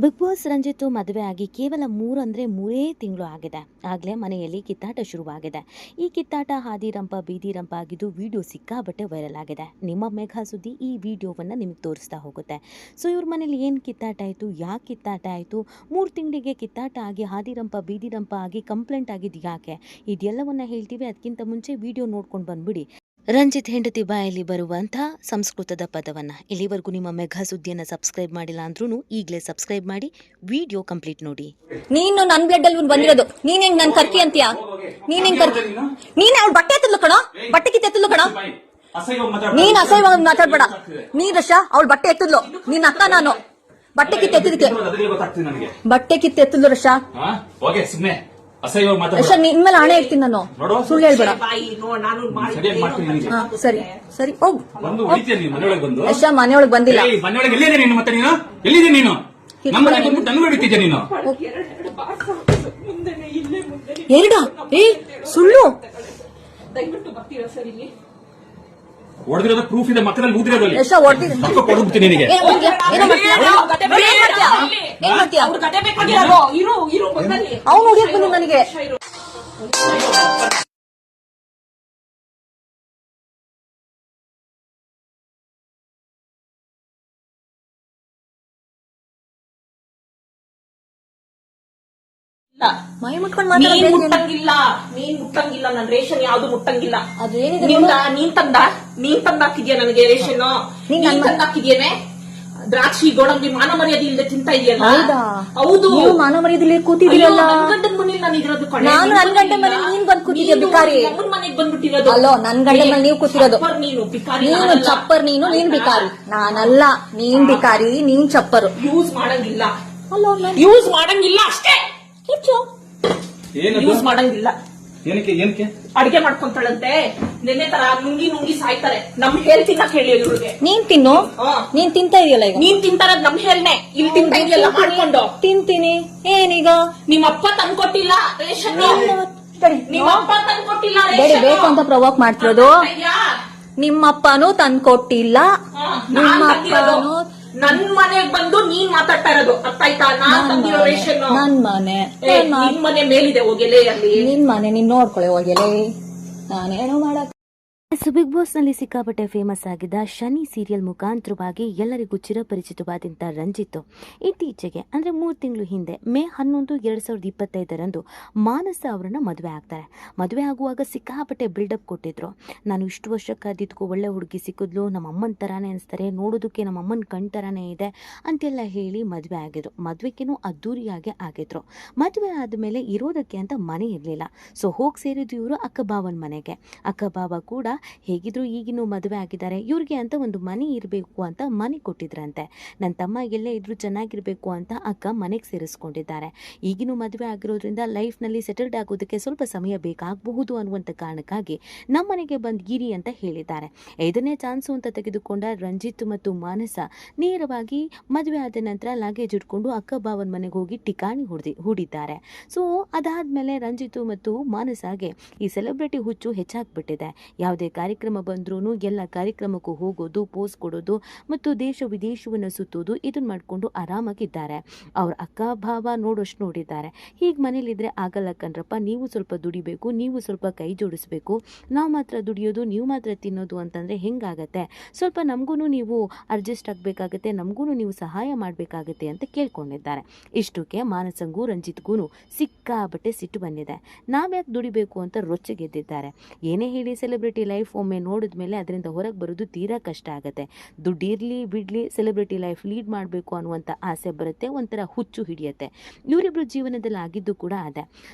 Big boss Ranjit ಮದುವೆ ಆಗಿ ಕೇವಲ 3 ತಿಂಗಳು ಆಗಿದೆ. ಆಗಲೇ ಮನೆಯಲ್ಲಿ ಕಿತ್ತಾಟ ಶುರುವಾಗಿದೆ. ಈ ಕಿತ್ತಾಟ ಹಾದಿರಂಪ ಬೀದಿರಂಪ ಆಗಿದ್ದು ವಿಡಿಯೋ ಸಿಕ್ಕಾಬಟ್ಟೆ ವೈರಲ್ ಆಗಿದೆ. ನಿಮ್ಮ ಮೇಘಾ ಸುದ್ದಿ ಈ ವಿಡಿಯೋವನ್ನು ನಿಮಗೆ ತೋರಿಸ್ತಾ ಹೋಗುತ್ತೆ. ಸೊ ಇವ್ರ ಮನೇಲಿ ಏನು ಕಿತ್ತಾಟ ಆಯಿತು, ಯಾಕೆ ಕಿತ್ತಾಟ ಆಯಿತು, 3 ತಿಂಗಳಿಗೆ ಕಿತ್ತಾಟ ಆಗಿ ಹಾದಿರಂಪ ಬೀದಿರಂಪ ಆಗಿ ಕಂಪ್ಲೇಂಟ್ ಆಗಿದ್ದು ಯಾಕೆ, ಇದೆಲ್ಲವನ್ನ ಹೇಳ್ತೀವಿ. ಅದಕ್ಕಿಂತ ಮುಂಚೆ ವಿಡಿಯೋ ನೋಡ್ಕೊಂಡು ಬಂದ್ಬಿಡಿ. ರಂಜಿತ್ ಹೆಂಡತಿ ಬಾಯಲ್ಲಿ ಬರುವಂತಹ ಸಂಸ್ಕೃತದ ಪದವನ್ನ. ಇಲ್ಲಿವರೆಗೂ ನಿಮ್ಮ ಮೆಘಾ ಸುದ್ದಿಯನ್ನು ಸಬ್ಸ್ಕ್ರೈಬ್ ಮಾಡಿಲ್ಲ ಅಂದ್ರೂ ಈಗಲೇ ಸಬ್ಸ್ಕ್ರೈಬ್ ಮಾಡಿ ವಿಡಿಯೋ ಕಂಪ್ಲೀಟ್ ನೋಡಿ. ನೀನು ನನ್ನ ಬ್ಲಡ್ ಅಲ್ಲಿ ಬಂದಿರೋದು, ನೀನ್ ಹೆಂಗ್ ನನ್ ಕರ್ಕಿ ಅಂತೀಯಾ? ನೀನ್ ಹೆಂಗ್ ಕರ್ಕಿ? ನೀನ್ ಅವ್ಳ ಬಟ್ಟೆ ಎತ್ತಲು ಕಣ, ಬಟ್ಟೆ ಕಿತ್ತು ಎತ್ತಲು ಕಣ. ನೀನ್ ಅಸಹ್ಯವಾಗಿ ಮಾತಾಡ್ಬೇಡ. ನೀನ್ ರಶ ಅವಳ ಬಟ್ಟೆ ಎತ್ತದ್ಲು, ನಿನ್ನ ಅಕ್ಕ ನಾನು. ಬಟ್ಟೆ ಕಿತ್ತು ಎತ್ತಿದಕ್ಕೆ ಬಟ್ಟೆ ಕಿತ್ತು ಎತ್ತದ್ಲು ರಶ. ನಿನ್ ಮೇಲೆ ಹಣೆ ಇರ್ತೀನಿ ನಾನು, ಸುಳ್ಳು ಹೇಳ್ಬೇಡ. ಸರಿ ಸರಿ ಹೋಗ್. ಯಶ ಮನೆಯೊಳಗೆ ಬಂದಿಲ್ಲ. ಎರಡ ಏ ಸುಳ್ಳು ಹೊಡೆದಿರೋದು ಪ್ರೂಫ್ ಇದೆ, ಮಕ್ಕಳಲ್ಲಿ ಊದಿರೋದು. ಯಶ ಹೊಡೆದಿದ್ದೀನಿ. ಅವ್ನು ಹೊಡಿಯಕ್ ಬಂದು ನನಗೆ. ಮೈ ಮುಟ್ಕೊಂಡ್ ಮುಟ್ಟಂಗಿಲ್ಲ, ನೀನ್ ಮುಟ್ಟಂಗಿಲ್ಲ. ನನ್ ರೇಷನ್ ಯಾವ್ದು ಮುಟ್ಟಂಗಿಲ್ಲ. ನೀನ್ ತಂದಾಕಿದ್ಯಾ ನನಗೆ ರೇಷನ್? ನೀನ್ ತಂದಾಕಿದ್ಯೇನೆ ದ್ರಾಕ್ಷಿ ಗೋಡಂಬಿ ಮಾನ ಮರ್ಯಾದೆ ಇಲ್ಲದೆ ತಿಂತಾ ಇದೆಯಲ್ಲ. ಹೌದು, ಮಾನ ಮರ್ಯಾದೆ ಕೂತಿದ್ದೀರಲ್ಲ. ಗಂಡನ ಮನೇಲಿ ನಾನು ಇರೋದು. ನಾನು ನನ್ ಗಂಡ ಮನೆ ನೀನ್ ಬಂದ್ ಕೂತಿದ್ಯಾ ಬಿಕಾರಿ. ನಮ್ಮನ್ ಮನೆಗ್ ಬಂದ್ಬಿಟ್ಟಿರೋದು. ಅಲ್ಲೋ ನನ್ ಗಂಡ ಮನೆ ನೀವು ಕೂತಿರೋದು. ನೀನು ಬಿಕಾರಿ, ನೀನು ಚಪ್ಪರ್. ನೀನ್ ಬಿಕಾರಿ, ನಾನಲ್ಲ. ನೀನ್ ಬಿಕಾರಿ, ನೀನ್ ಚಪ್ಪರು. ಯೂಸ್ ಮಾಡಂಗಿಲ್ಲ. ಅಲ್ಲೋ ಯೂಸ್ ಮಾಡಂಗಿಲ್ಲ ಅಷ್ಟೇ. ಯೂಸ್ ಮಾಡಂಗಿಲ್ಲ. ಏನಕ್ಕೆ ಅಡಿಗೆ ಮಾಡ್ಕೊಂತಾಳಂತೆ. ನೆನ್ನೆ ತರ ನುಂಗಿ ಸಾಯ್ತಾರೆ. ನಮ್ ಹೇಲ್ ತಿನ್ನಕ್ ಹೇಳಿ ಇವ್ರಿಗೆ. ನೀನ್ ತಿನ್ನು. ನೀನ್ ತಿಂತಾ ಇದೆಯಲ್ಲ ಈಗ. ನೀನ್ ತಿಂತಾರದ್ ನಮ್ ಹೇಲ್ನೆ. ಇಲ್ಲಿ ತಿಂತಾ ಇದೆಯಲ್ಲ ಮಾಡ್ಕೊಂಡು. ತಿಂತೀನಿ. ಏನೀಗ? ನಿಮ್ಮಪ್ಪ ತಂದ್ಕೊಟ್ಟಿಲ್ಲ ರೇಷನ್. ನಿಮ್ಮಪ್ಪ ತಂದ್ಕೊಟ್ಟಿಲ್ಲ ರೇಷನ್. ಬೇಕು ಅಂತ ಪ್ರವೋಕ್ ಮಾಡ್ತಿರೋದು. ನಿಮ್ಮಪ್ಪನೂ ತಂದ್ಕೊಟ್ಟಿಲ್ಲ. ನಿಮ್ಮಪ್ಪನೂ ನನ್ ಮನೆಗ್ ಬಂದು ನೀನ್ ಮಾತಾಡ್ತಾ ಇರೋದು. ಅರ್ಥ ಆಯ್ತಾ? ನಾನ್ ತಂದಿರೋ ರೇಷನ್ ನನ್ ಮನೆ. ನಿನ್ ಮನೆ ಮೇಲಿದೆ ಹೋಗೆಲೆ. ಅಲ್ಲಿ ನಿನ್ ಮನೆ ನೀನ್ ನೋಡ್ಕೊಳ್ಳೆ ಹೋಗೆಲೆ. ನಾನೇನೋ ಮಾಡಕ್. ಬಿಗ್ ಬಾಸ್ ನಲ್ಲಿ ಸಿಕ್ಕಾಪಟ್ಟೆ ಫೇಮಸ್ ಆಗಿದ್ದ ಶನಿ ಸೀರಿಯಲ್ ಮುಖಾಂತರವಾಗಿ ಎಲ್ಲರಿಗೂ ಚಿರಪರಿಚಿತವಾದಂಥ ರಂಜಿತ್ ಇತ್ತೀಚೆಗೆ ಅಂದ್ರೆ 3 ತಿಂಗಳು ಹಿಂದೆ ಮೇ 11, 2025 ಮಾನಸ ಅವರನ್ನ ಮದುವೆ ಆಗ್ತಾರೆ. ಮದುವೆ ಆಗುವಾಗ ಸಿಕ್ಕಾಪಟ್ಟೆ ಬಿಲ್ಡಪ್ ಕೊಟ್ಟಿದ್ರು. ನಾನು ಇಷ್ಟು ವರ್ಷ ಕಾದಿದ್ಕೋ ಒಳ್ಳೆ ಹುಡುಗಿ ಸಿಕ್ಕಿದ್ಲು, ನಮ್ಮ ಅಮ್ಮನ ತರಾನೇ ಅನಿಸ್ತಾರೆ, ನೋಡೋದಕ್ಕೆ ನಮ್ಮ ಅಮ್ಮನ ಕಣ್ ತರಾನೇ ಇದೆ ಅಂತೆಲ್ಲ ಹೇಳಿ ಮದುವೆ ಆಗಿದ್ರು. ಮದುವೆಗೇನು ಅದ್ದೂರಿಯಾಗೆ ಆಗಿದ್ರು. ಮದುವೆ ಆದಮೇಲೆ ಇರೋದಕ್ಕೆ ಅಂತ ಮನೆ ಇರಲಿಲ್ಲ. ಸೊ ಹೋಗಿ ಸೇರಿದ್ರು ಇವರು ಅಕ್ಕ ಬಾವನ ಮನೆಗೆ. ಅಕ್ಕ ಬಾವ ಕೂಡ ಹೇಗಿದ್ರು ಈಗಿನೂ ಮದುವೆ ಆಗಿದ್ದಾರೆ, ಇವ್ರಿಗೆ ಅಂತ ಒಂದು ಮನೆ ಇರಬೇಕು ಅಂತ ಮನೆ ಕೊಟ್ಟಿದ್ರಂತೆ. ನನ್ನ ತಮ್ಮ ಎಲ್ಲೇ ಇದ್ರು ಚೆನ್ನಾಗಿರ್ಬೇಕು ಅಂತ ಅಕ್ಕ ಮನೆಗೆ ಸೇರಿಸ್ಕೊಂಡಿದ್ದಾರೆ. ಈಗಿನೂ ಮದುವೆ ಆಗಿರೋದ್ರಿಂದ ಲೈಫ್ನಲ್ಲಿ ಸೆಟಲ್ಡ್ ಆಗೋದಕ್ಕೆ ಸ್ವಲ್ಪ ಸಮಯ ಬೇಕಾಗಬಹುದು ಅನ್ನುವಂಥ ಕಾರಣಕ್ಕಾಗಿ ನಮ್ಮ ಮನೆಗೆ ಬಂದು ಇರಿ ಅಂತ ಹೇಳಿದ್ದಾರೆ. 5ನೇ ಚಾನ್ಸು ಅಂತ ತೆಗೆದುಕೊಂಡ ರಂಜಿತ್ ಮತ್ತು ಮಾನಸ ನೇರವಾಗಿ ಮದುವೆ ಆದ ನಂತರ ಲಾಗೇಜ್ ಇಟ್ಕೊಂಡು ಅಕ್ಕ ಬಾವನ ಮನೆಗೆ ಹೋಗಿ ಟಿಕಾಣಿ ಹೂಡಿದ್ದಾರೆ. ಸೊ ಅದಾದ್ಮೇಲೆ ರಂಜಿತ್ ಮತ್ತು ಮಾನಸಗೆ ಈ ಸೆಲೆಬ್ರಿಟಿ ಹುಚ್ಚು ಹೆಚ್ಚಾಗ್ಬಿಟ್ಟಿದೆ. ಯಾವುದೇ ಕಾರ್ಯಕ್ರಮ ಬಂದ್ರೂ ಎಲ್ಲ ಕಾರ್ಯಕ್ರಮಕ್ಕೂ ಹೋಗೋದು, ಪೋಸ್ ಕೊಡೋದು ಮತ್ತು ದೇಶ ವಿದೇಶವನ್ನು ಸುತ್ತೋದು, ಇದನ್ನ ಮಾಡಿಕೊಂಡು ಆರಾಮಾಗಿದ್ದಾರೆ. ಅವ್ರ ಅಕ್ಕ ಭಾವ ನೋಡೋಷ್ಟು ನೋಡಿದ್ದಾರೆ. ಹೀಗೆ ಮನೇಲಿದ್ರೆ ಆಗಲ್ಲ ಕಣ್ರಪ್ಪ, ನೀವು ಸ್ವಲ್ಪ ದುಡಿಬೇಕು, ನೀವು ಸ್ವಲ್ಪ ಕೈ ಜೋಡಿಸ್ಬೇಕು, ನಾವು ಮಾತ್ರ ದುಡಿಯೋದು ನೀವು ಮಾತ್ರ ತಿನ್ನೋದು ಅಂತಂದರೆ ಹೆಂಗಾಗತ್ತೆ, ಸ್ವಲ್ಪ ನಮಗೂ ನೀವು ಅಡ್ಜಸ್ಟ್ ಆಗಬೇಕಾಗತ್ತೆ, ನಮಗೂ ನೀವು ಸಹಾಯ ಮಾಡಬೇಕಾಗತ್ತೆ ಅಂತ ಕೇಳ್ಕೊಂಡಿದ್ದಾರೆ. ಇಷ್ಟಕ್ಕೆ ಮಾನಸಂಗೂ ರಂಜಿತ್ಗೂ ಸಿಕ್ಕಾಬಟ್ಟೆ ಸಿಟ್ಟು ಬಂದಿದೆ. ನಾವ್ಯಾಕೆ ದುಡಿಬೇಕು ಅಂತ ರೊಚ್ಚಿಗೆದ್ದಿದ್ದಾರೆ. ಏನೇ ಹೇಳಿ ಸೆಲೆಬ್ರಿಟಿ ಲೈಫ್ ಒಮ್ಮೆ ನೋಡಿದ್ಮೇಲೆ ಅದರಿಂದ ಹೊರಗೆ ಬರೋದು ತೀರಾ ಕಷ್ಟ ಆಗುತ್ತೆ. ದುಡ್ಡಿರ್ಲಿ ಬಿಡ್ಲಿ ಸೆಲೆಬ್ರಿಟಿ ಲೈಫ್ ಲೀಡ್ ಮಾಡಬೇಕು ಅನ್ನುವಂಥ ಆಸೆ ಬರುತ್ತೆ, ಒಂಥರ ಹುಚ್ಚು ಹಿಡಿಯುತ್ತೆ. ಇವರಿಬ್ಬರು ಜೀವನದಲ್ಲಿ ಆಗಿದ್ದು ಕೂಡ ಅದೇ.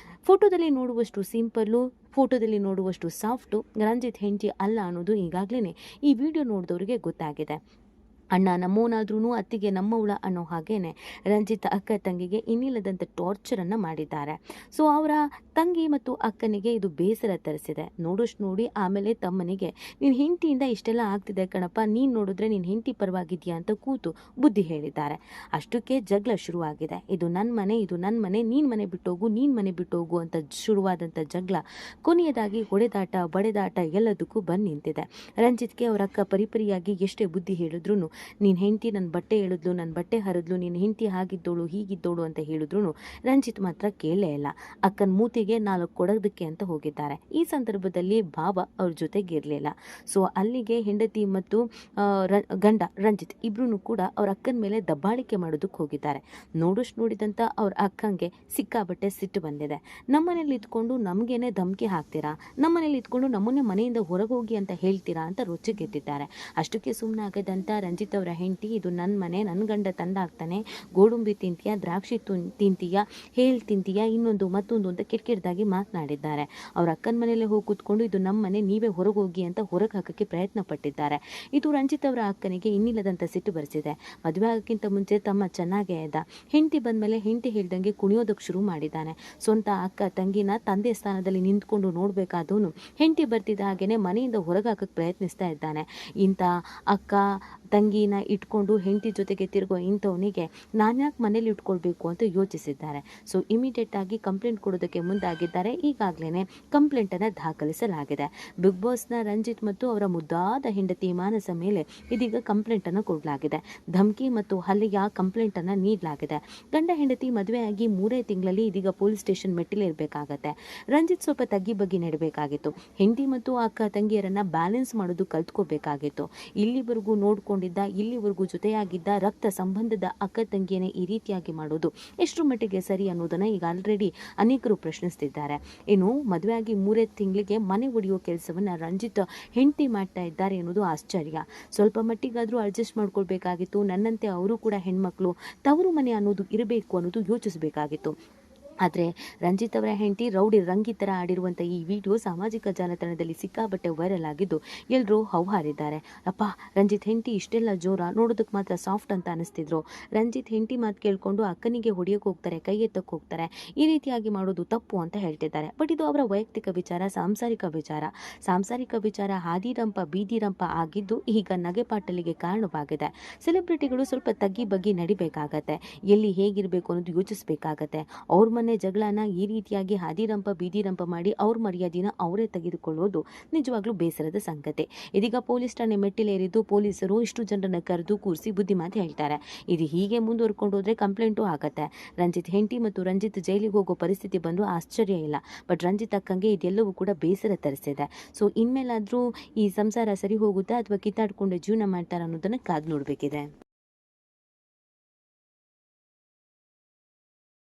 ಫೋಟೋದಲ್ಲಿ ನೋಡುವಷ್ಟು ಸಿಂಪಲ್ಲು, ಫೋಟೋದಲ್ಲಿ ನೋಡುವಷ್ಟು ಸಾಫ್ಟು ರಂಜಿತ್ ಹೆಂಡತಿ ಅಲ್ಲ ಅನ್ನೋದು ಈಗಾಗಲೇ ಈ ವಿಡಿಯೋ ನೋಡಿದವರಿಗೆ ಗೊತ್ತಾಗಿದೆ. ಅಣ್ಣ ನಮ್ಮೋನಾದ್ರೂ ಅತ್ತಿಗೆ ನಮ್ಮವಳ ಅನ್ನೋ ಹಾಗೇನೆ ರಂಜಿತ್ ಅಕ್ಕ ತಂಗಿಗೆ ಇನ್ನಿಲ್ಲದಂಥ ಟಾರ್ಚರನ್ನು ಮಾಡಿದ್ದಾರೆ. ಸೊ ಅವರ ತಂಗಿ ಮತ್ತು ಅಕ್ಕನಿಗೆ ಇದು ಬೇಸರ ತರಿಸಿದೆ. ನೋಡೋಷ್ಟು ನೋಡಿ ಆಮೇಲೆ ತಮ್ಮನಿಗೆ ನಿನ್ನ ಹೆಂಡತಿಯಿಂದ ಇಷ್ಟೆಲ್ಲ ಆಗ್ತಿದೆ ಕಣಪ್ಪ, ನೀನು ನೋಡಿದ್ರೆ ನಿನ್ನ ಹೆಂಡತಿ ಪರವಾಗಿದೆಯಾ ಅಂತ ಕೂತು ಬುದ್ಧಿ ಹೇಳಿದ್ದಾರೆ. ಅಷ್ಟಕ್ಕೆ ಜಗಳ ಶುರುವಾಗಿದೆ. ಇದು ನನ್ನ ಮನೆ, ಇದು ನನ್ನ ಮನೆ, ನೀನು ಮನೆ ಬಿಟ್ಟೋಗು, ನೀನು ಮನೆ ಬಿಟ್ಟೋಗು ಅಂತ ಶುರುವಾದಂಥ ಜಗಳ ಕೊನೆಯದಾಗಿ ಹೊಡೆದಾಟ ಬಡೆದಾಟ ಎಲ್ಲದಕ್ಕೂ ಬಂದು ನಿಂತಿದೆ. ರಂಜಿತ್ಗೆ ಅವರ ಅಕ್ಕ ಪರಿಪರಿಯಾಗಿ ಎಷ್ಟೇ ಬುದ್ಧಿ ಹೇಳಿದ್ರು ನೀನು ಹೆಂಡತಿ ನನ್ನ ಬಟ್ಟೆ ಎಳೆದ್ಲು, ನನ್ನ ಬಟ್ಟೆ ಹರಿದ್ಲು, ನೀನು ಹೆಂಡತಿ ಹಾಗಿದ್ದೋಳು ಹೀಗಿದ್ದೋಳು ಅಂತ ಹೇಳಿದ್ರು ರಂಜಿತ್ ಮಾತ್ರ ಕೇಳಲೇ ಇಲ್ಲ. ಅಕ್ಕನ ಮೂತಿಗೆ 4 ಕೊಡೋದಕ್ಕೆ ಅಂತ ಹೋಗಿದ್ದಾರೆ. ಈ ಸಂದರ್ಭದಲ್ಲಿ ಬಾಬಾ ಅವ್ರ ಜೊತೆಗೆ ಇರಲಿಲ್ಲ. ಸೊ ಅಲ್ಲಿಗೆ ಹೆಂಡತಿ ಮತ್ತು ಗಂಡ ರಂಜಿತ್ ಇಬ್ರು ಕೂಡ ಅವ್ರ ಅಕ್ಕನ ಮೇಲೆ ದಬ್ಬಾಳಿಕೆ ಮಾಡೋದಕ್ಕೆ ಹೋಗಿದ್ದಾರೆ. ನೋಡಿದಂಥ ಅವ್ರ ಅಕ್ಕಂಗೆ ಸಿಕ್ಕಾಬಟ್ಟೆ ಸಿಟ್ಟು ಬಂದಿದೆ. ನಮ್ಮನೇಲಿ ಇದ್ಕೊಂಡು ನಮಗೇನೆ ಧಮಕಿ ಹಾಕ್ತೀರಾ, ನಮ್ಮನೇಲಿ ಇದ್ಕೊಂಡು ನಮ್ಮನ್ನೇ ಮನೆಯಿಂದ ಹೊರಗೆ ಹೋಗಿ ಅಂತ ಹೇಳ್ತೀರಾ ಅಂತ ರೊಚ್ಚಿಗೆದ್ದಿದ್ದಾರೆ. ಅಷ್ಟಕ್ಕೆ ಸುಮ್ಮನೆ ಆಗದಂತ ರಂಜಿತ್ ಅವರ ಹೆಂಡತಿ, ಇದು ನನ್ನ ಮನೆ, ನನ್ನ ಗಂಡ ತಂದಾಗ್ತಾನೆ, ಗೋಡಂಬಿ ತಿಂತೀಯಾ, ದ್ರಾಕ್ಷಿ ತಿಂತೀಯಾ, ಹೇಳಿ ತಿಂತೀಯಾ, ಇನ್ನೊಂದು ಮತ್ತೊಂದು ಅಂತ ಕೆಟ್ಟದಾಗಿ ಮಾತನಾಡಿದ್ದಾರೆ. ಅವ್ರ ಅಕ್ಕನ ಮನೇಲೆ ಹೋಗಿ ಕೂತ್ಕೊಂಡು ಇದು ನಮ್ಮ ಮನೆ, ನೀವೇ ಹೊರಗೆ ಹೋಗಿ ಅಂತ ಹೊರಗೆ ಹಾಕಕ್ಕೆ ಪ್ರಯತ್ನ ಪಟ್ಟಿದ್ದಾರೆ. ಇದು ರಂಜಿತ್ ಅವರ ಅಕ್ಕನಿಗೆ ಇನ್ನಿಲ್ಲದಂತ ಸಿಟ್ಟು ಬರೆಸಿದೆ. ಮದುವೆ ಆಗೋಕ್ಕಿಂತ ಮುಂಚೆ ತಮ್ಮ ಚೆನ್ನಾಗೇ ಇದ್ದ. ಹೆಂಡತಿ ಬಂದಮೇಲೆ ಹೆಂಡತಿ ಹೇಳ್ದಂಗೆ ಕುಣಿಯೋದಕ್ಕೆ ಶುರು ಮಾಡಿದ್ದಾನೆ. ಸ್ವಂತ ಅಕ್ಕ ತಂಗಿನ ತಂದೆ ಸ್ಥಾನದಲ್ಲಿ ನಿಂತ್ಕೊಂಡು ನೋಡ್ಬೇಕಾದವನು ಹೆಂಡತಿ ಬರ್ತಿದ್ದ ಹಾಗೇನೆ ಮನೆಯಿಂದ ಹೊರಗೆ ಹಾಕಕ್ಕೆ ಪ್ರಯತ್ನಿಸ್ತಾ ಇದ್ದಾನೆ. ಇಂಥ ಅಕ್ಕ ತಂಗಿನ ಇಟ್ಕೊಂಡು ಹೆಂಡತಿ ಜೊತೆಗೆ ತಿರುಗೋ ಇಂಥವನಿಗೆ ನಾನ್ಯಾಕೆ ಮನೇಲಿ ಇಟ್ಕೊಳ್ಬೇಕು ಅಂತ ಯೋಚಿಸಿದ್ದಾರೆ. ಸೊ ಇಮಿಡಿಯೇಟ್ ಆಗಿ ಕಂಪ್ಲೇಂಟ್ ಕೊಡೋದಕ್ಕೆ ಮುಂದಾಗಿದ್ದಾರೆ. ಈಗಾಗಲೇ ಕಂಪ್ಲೇಂಟನ್ನು ದಾಖಲಿಸಲಾಗಿದೆ. ಬಿಗ್ ಬಾಸ್ನ ರಂಜಿತ್ ಮತ್ತು ಅವರ ಮುದ್ದಾದ ಹೆಂಡತಿ ಮಾನಸ ಮೇಲೆ ಇದೀಗ ಕಂಪ್ಲೇಂಟನ್ನು ಕೊಡಲಾಗಿದೆ. ಧಮಕಿ ಮತ್ತು ಹಲ್ಲೆಯ ಕಂಪ್ಲೇಂಟನ್ನು ನೀಡಲಾಗಿದೆ. ಗಂಡ ಹೆಂಡತಿ ಮದುವೆಯಾಗಿ 3 ತಿಂಗಳಲ್ಲಿ ಇದೀಗ ಪೊಲೀಸ್ ಸ್ಟೇಷನ್ ಮೆಟ್ಟಿಲೇರಬೇಕಾಗತ್ತೆ. ರಂಜಿತ್ ಸ್ವಲ್ಪ ತಗ್ಗಿ ಬಗ್ಗಿ ನಡಬೇಕಾಗಿತ್ತು. ಹೆಂಡತಿ ಮತ್ತು ಅಕ್ಕ ತಂಗಿಯರನ್ನ ಬ್ಯಾಲೆನ್ಸ್ ಮಾಡೋದು ಕಲ್ತ್ಕೋಬೇಕಾಗಿತ್ತು. ಇಲ್ಲಿವರೆಗೂ ನೋಡ್ಕೊಂಡಿದ್ದ, ಇಲ್ಲಿವರೆಗೂ ಜೊತೆಯಾಗಿದ್ದ ರಕ್ತ ಸಂಬಂಧದ ಅಕ್ಕ ತಂಗಿಯನ್ನೇ ಈ ರೀತಿಯಾಗಿ ಮಾಡೋದು ಎಷ್ಟು ಮಟ್ಟಿಗೆ ಸರಿ ಅನ್ನೋದನ್ನ ಈಗ ಆಲ್ರೆಡಿ ಅನೇಕರು ಪ್ರಶ್ನಿಸ್ತಿದ್ದಾರೆ. ಇನ್ನು ಮದುವೆಯಾಗಿ 3 ತಿಂಗಳಿಗೆ ಮನೆ ಒಡೆಯೋ ಕೆಲಸವನ್ನ ರಂಜಿತ್ ಹೆಂಡತಿ ಮಾಡ್ತಾ ಇದ್ದಾರೆ ಅನ್ನೋದು ಆಶ್ಚರ್ಯ. ಸ್ವಲ್ಪ ಮಟ್ಟಿಗಾದ್ರೂ ಅಡ್ಜಸ್ಟ್ ಮಾಡ್ಕೊಳ್ಬೇಕಾಗಿತ್ತು. ನನ್ನಂತೆ ಅವರು ಕೂಡ ಹೆಣ್ಮಕ್ಳು, ತವರು ಮನೆ ಅನ್ನೋದು ಇರಬೇಕು ಅನ್ನೋದು ಯೋಚಿಸಬೇಕಾಗಿತ್ತು. ಆದರೆ ರಂಜಿತ್ ಅವರ ಹೆಂಡತಿ ರೌಡಿ ರಂಗಿ ಥರ ಆಡಿರುವಂಥ ಈ ವಿಡಿಯೋ ಸಾಮಾಜಿಕ ಜಾಲತಾಣದಲ್ಲಿ ಸಿಕ್ಕಾಬಟ್ಟೆ ವೈರಲ್ ಆಗಿದ್ದು ಎಲ್ಲರೂ ಹೌಹಾರಿದ್ದಾರೆ. ಅಪ್ಪ, ರಂಜಿತ್ ಹೆಂಡತಿ ಇಷ್ಟೆಲ್ಲ ಜೋರ, ನೋಡೋದಕ್ಕೆ ಮಾತ್ರ ಸಾಫ್ಟ್ ಅಂತ ಅನಿಸ್ತಿದ್ರು. ರಂಜಿತ್ ಹೆಂಡತಿ ಮಾತು ಕೇಳ್ಕೊಂಡು ಅಕ್ಕನಿಗೆ ಹೊಡೆಯೋಕೆ ಹೋಗ್ತಾರೆ, ಕೈ ಎತ್ತಕ್ಕೆ ಹೋಗ್ತಾರೆ, ಈ ರೀತಿಯಾಗಿ ಮಾಡೋದು ತಪ್ಪು ಅಂತ ಹೇಳ್ತಿದ್ದಾರೆ. ಬಟ್ ಇದು ಅವರ ವೈಯಕ್ತಿಕ ವಿಚಾರ, ಸಾಂಸಾರಿಕ ವಿಚಾರ ಹಾದಿರಂಪ ಬೀದಿರಂಪ ಆಗಿದ್ದು ಈಗ ನಗೆಪಾಟಲಿಗೆ ಕಾರಣವಾಗಿದೆ. ಸೆಲೆಬ್ರಿಟಿಗಳು ಸ್ವಲ್ಪ ತಗ್ಗಿ ಬಗ್ಗಿ ನಡಿಬೇಕಾಗತ್ತೆ. ಎಲ್ಲಿ ಹೇಗಿರಬೇಕು ಅನ್ನೋದು ಯೋಚಿಸಬೇಕಾಗತ್ತೆ. ಅವ್ರ ಮನೆ ಜಗಳನ ಈ ರೀತಿಯಾಗಿ ಹಾದಿರಂಪ ಬೀದಿರಂಪ ಮಾಡಿ ಅವ್ರ ಮರ್ಯಾದೆನ ಅವರೇ ತೆಗೆದುಕೊಳ್ಳೋದು ನಿಜವಾಗ್ಲೂ ಬೇಸರದ ಸಂಗತಿ. ಇದೀಗ ಪೊಲೀಸ್ ಠಾಣೆ ಮೆಟ್ಟಿಲೇರಿದ್ದು ಪೊಲೀಸರು ಇಷ್ಟು ಜನರನ್ನ ಕರೆದು ಕೂರಿಸಿ ಬುದ್ಧಿಮಾತು ಹೇಳ್ತಾರೆ. ಇದು ಹೀಗೆ ಮುಂದುವರ್ಕೊಂಡು ಹೋದ್ರೆ ಕಂಪ್ಲೇಂಟು ಆಗತ್ತೆ. ರಂಜಿತ್ ಹೆಂಡತಿ ಮತ್ತು ರಂಜಿತ್ ಜೈಲಿಗೆ ಹೋಗೋ ಪರಿಸ್ಥಿತಿ ಬಂದು ಆಶ್ಚರ್ಯ ಇಲ್ಲ. ಬಟ್ ರಂಜಿತ್ ಅಕ್ಕಂಗೆ ಇದೆಲ್ಲವೂ ಕೂಡ ಬೇಸರ ತರಿಸಿದೆ. ಸೊ ಇನ್ಮೇಲಾದ್ರೂ ಈ ಸಂಸಾರ ಸರಿ ಹೋಗುತ್ತಾ ಅಥವಾ ಕಿತ್ತಾಡ್ಕೊಂಡು ಜೀವನ ಮಾಡ್ತಾರ ಅನ್ನೋದನ್ನ ಕಾದು ನೋಡ್ಬೇಕಿದೆ.